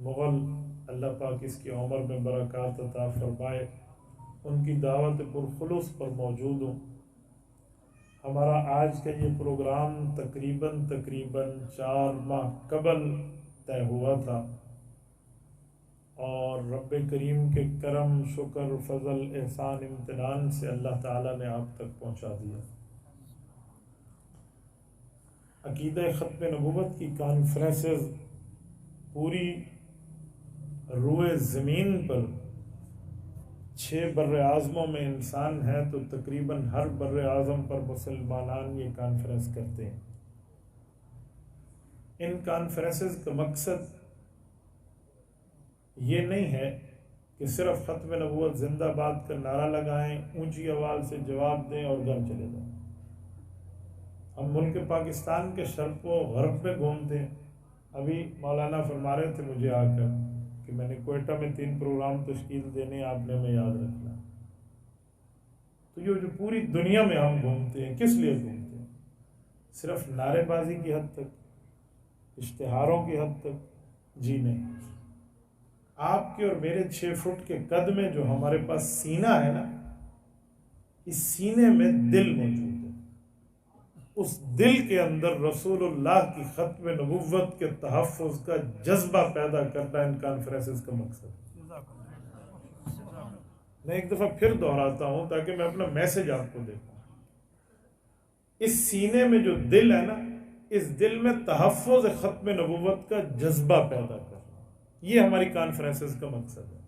مغل، اللہ پاک اس کی عمر میں برکات عطا فرمائے، ان کی دعوت پرخلوص پر موجود ہوں۔ ہمارا آج کا یہ پروگرام تقریباً 4 ماہ قبل طے ہوا تھا، اور رب کریم کے کرم، شکر، فضل، احسان، امتنان سے اللہ تعالیٰ نے آپ تک پہنچا دیا۔ عقیدہ ختم نبوت کی کانفرنسز پوری روئے زمین پر 6 بر اعظموں میں انسان ہے تو تقریباً ہر بر اعظم پر مسلمانان یہ کانفرنس کرتے ہیں۔ ان کانفرنسز کا مقصد یہ نہیں ہے کہ صرف ختم نبوت زندہ باد کا نعرہ لگائیں، اونچی آواز سے جواب دیں اور گھر چلے جائیں۔ ہم ملک پاکستان کے شرق و غرب میں گھومتے ہیں۔ ابھی مولانا فرما رہے تھے مجھے آ کر کہ میں نے کوئٹہ میں 3 پروگرام تشکیل دینے، آپ نے ہمیں یاد رکھنا۔ تو یہ جو پوری دنیا میں ہم گھومتے ہیں، کس لیے گھومتے ہیں؟ صرف نعرے بازی کی حد تک، اشتہاروں کی حد تک؟ جی نہیں۔ آپ کے اور میرے 6 فٹ کے قد میں جو ہمارے پاس سینہ ہے نا، اس سینے میں دل موجود ہے۔ اس دل کے اندر رسول اللہ کی ختم نبوت کے تحفظ کا جذبہ پیدا کرنا ان کانفرنسز کا مقصد ہے۔ میں ایک دفعہ پھر دہراتا ہوں تاکہ میں اپنا میسج آپ کو دے پاؤں۔ اس سینے میں جو دل ہے نا، اس دل میں تحفظ ختم نبوت کا جذبہ پیدا کرنا، یہ ہماری کانفرنسز کا مقصد ہے۔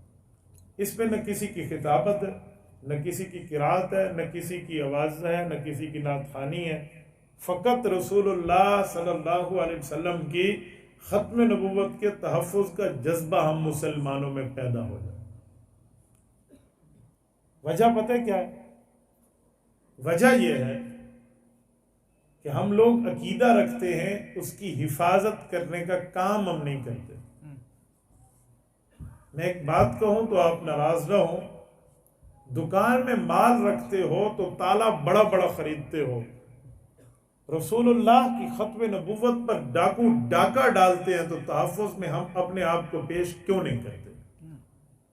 اس میں نہ کسی کی خطابت ہے، نہ کسی کی قرات ہے، نہ کسی کی آواز ہے، نہ کسی کی نعت خوانی ہے، فقط رسول اللہ صلی اللہ علیہ وسلم کی ختم نبوت کے تحفظ کا جذبہ ہم مسلمانوں میں پیدا ہو جائے۔ وجہ پتہ کیا ہے؟ وجہ یہ ہے کہ ہم لوگ عقیدہ رکھتے ہیں، اس کی حفاظت کرنے کا کام ہم نہیں کرتے۔ میں ایک بات کہوں تو آپ ناراض نہ ہوں، دکان میں مال رکھتے ہو تو تالا بڑا بڑا خریدتے ہو، رسول اللہ کی ختم نبوت پر ڈاکو ڈاکہ ڈالتے ہیں تو تحفظ میں ہم اپنے آپ کو پیش کیوں نہیں کرتے؟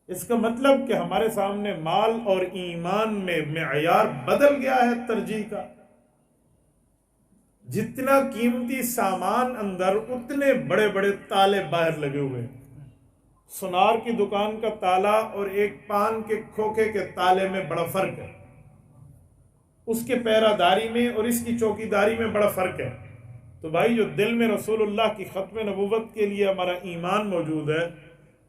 اس کا مطلب کہ ہمارے سامنے مال اور ایمان میں معیار بدل گیا ہے ترجیح کا۔ جتنا قیمتی سامان اندر، اتنے بڑے بڑے تالے باہر لگے ہوئے ہیں۔ سونار کی دکان کا تالا اور ایک پان کے کھوکھے کے تالے میں بڑا فرق ہے، اس کے پہرہ داری میں اور اس کی چوکی داری میں بڑا فرق ہے۔ تو بھائی، جو دل میں رسول اللہ کی ختم نبوت کے لیے ہمارا ایمان موجود ہے،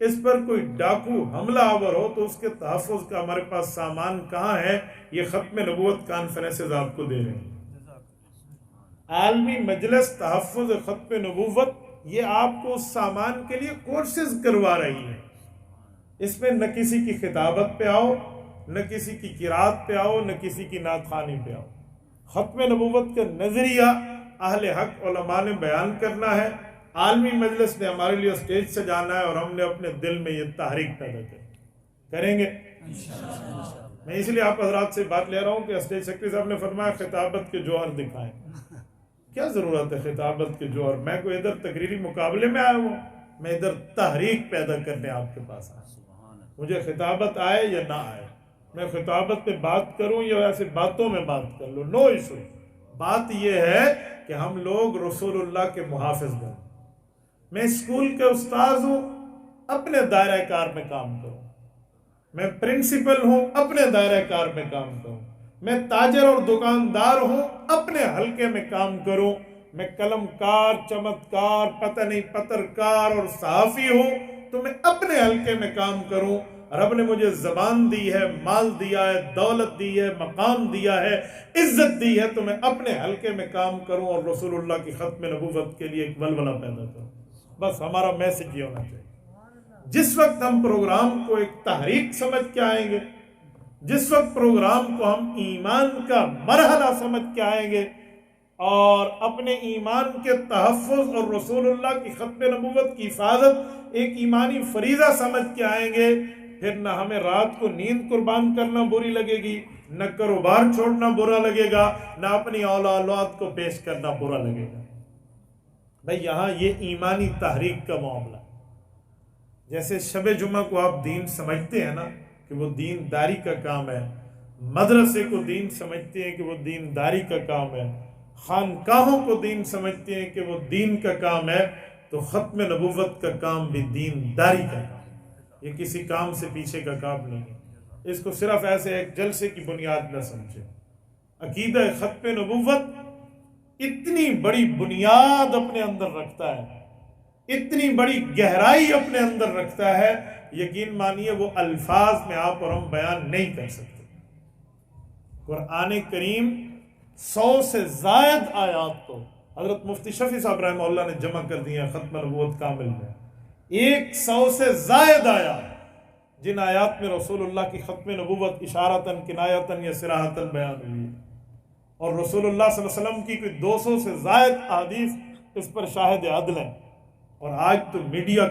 اس پر کوئی ڈاکو حملہ آور ہو تو اس کے تحفظ کا ہمارے پاس سامان کہاں ہے؟ یہ ختم نبوت کانفرنسز آپ کو دے رہے ہیں۔ عالمی مجلس تحفظ ختم نبوت یہ آپ کو اس سامان کے لیے کورسز کروا رہی ہے۔ اس میں نہ کسی کی خطابت پہ آؤ، نہ کسی کی قرات پہ آؤ، نہ کسی کی نعت خوانی پہ آؤ۔ ختم نبوت کا نظریہ اہل حق علماء نے بیان کرنا ہے، عالمی مجلس نے ہمارے لیے اسٹیج سجانا ہے، اور ہم نے اپنے دل میں یہ تحریک پیدا کریں گے۔ میں اس لیے آپ حضرات سے بات لے رہا ہوں کہ اسٹیج سیکرٹری صاحب نے فرمایا خطابت کے جوہر دکھائیں۔ کیا ضرورت ہے خطابت کے جوہر؟ میں کوئی ادھر تقریری مقابلے میں آیا ہوں؟ میں ادھر تحریک پیدا کرنے آپ کے پاس آیا۔ مجھے خطابت آئے یا نہ آئے، میں خطابت پہ بات کروں یا ایسے باتوں میں بات کر لوں، نو ایشو۔ بات یہ ہے کہ ہم لوگ رسول اللہ کے محافظ بنیں۔ میں اسکول کے استاذ ہوں، اپنے دائرہ کار میں کام کروں۔ میں پرنسپل ہوں، اپنے دائرہ کار میں کام کروں۔ میں تاجر اور دکاندار ہوں، اپنے حلقے میں کام کروں۔ میں قلم کار، چمتکار، پتہ نہیں پترکار اور صحافی ہوں تو میں اپنے حلقے میں کام کروں۔ رب نے مجھے زبان دی ہے، مال دیا ہے، دولت دی ہے، مقام دیا ہے، عزت دی ہے، تو میں اپنے حلقے میں کام کروں اور رسول اللہ کی ختم نبوت کے لیے ایک ولولہ پیدا کروں۔ بس ہمارا میسج یہ ہونا چاہیے۔ جس وقت ہم پروگرام کو ایک تحریک سمجھ کے آئیں گے، جس وقت پروگرام کو ہم ایمان کا مرحلہ سمجھ کے آئیں گے اور اپنے ایمان کے تحفظ اور رسول اللہ کی ختم نبوت کی حفاظت ایک ایمانی فریضہ سمجھ کے آئیں گے، پھر نہ ہمیں رات کو نیند قربان کرنا بری لگے گی، نہ کاروبار چھوڑنا برا لگے گا، نہ اپنی اولاد کو پیش کرنا برا لگے گا۔ بھائی، یہاں یہ ایمانی تحریک کا معاملہ۔ جیسے شب جمعہ کو آپ دین سمجھتے ہیں نا کہ وہ دینداری کا کام ہے، مدرسے کو دین سمجھتے ہیں کہ وہ دینداری کا کام ہے، خانقاہوں کو دین سمجھتے ہیں کہ وہ دین کا کام ہے، تو ختم نبوت کا کام بھی دینداری کا کام ہے۔ یہ کسی کام سے پیچھے کا کام نہیں ہے، اس کو صرف ایسے ایک جلسے کی بنیاد نہ سمجھے۔ عقیدہ ختم نبوت اتنی بڑی بنیاد اپنے اندر رکھتا ہے، اتنی بڑی گہرائی اپنے اندر رکھتا ہے، یقین مانیے وہ الفاظ میں آپ اور ہم بیان نہیں کر سکتے۔ قرآن کریم 100 سے زائد آیات کو حضرت مفتی شفیع صاحب رحمہ اللہ نے جمع کر دی ہیں ختم نبوت کامل میں۔ 100 سے زائد آیات، جن آیات میں رسول اللہ کی ختم نبوت اشارتاً کنایتاً یا صراحتاً بیان ہوئی ہے، اور رسول اللہ صلی اللہ علیہ وسلم کی کوئی 200 سے زائد احادیث اس پر شاہد عدل ہیں۔ اور آج تو میڈیا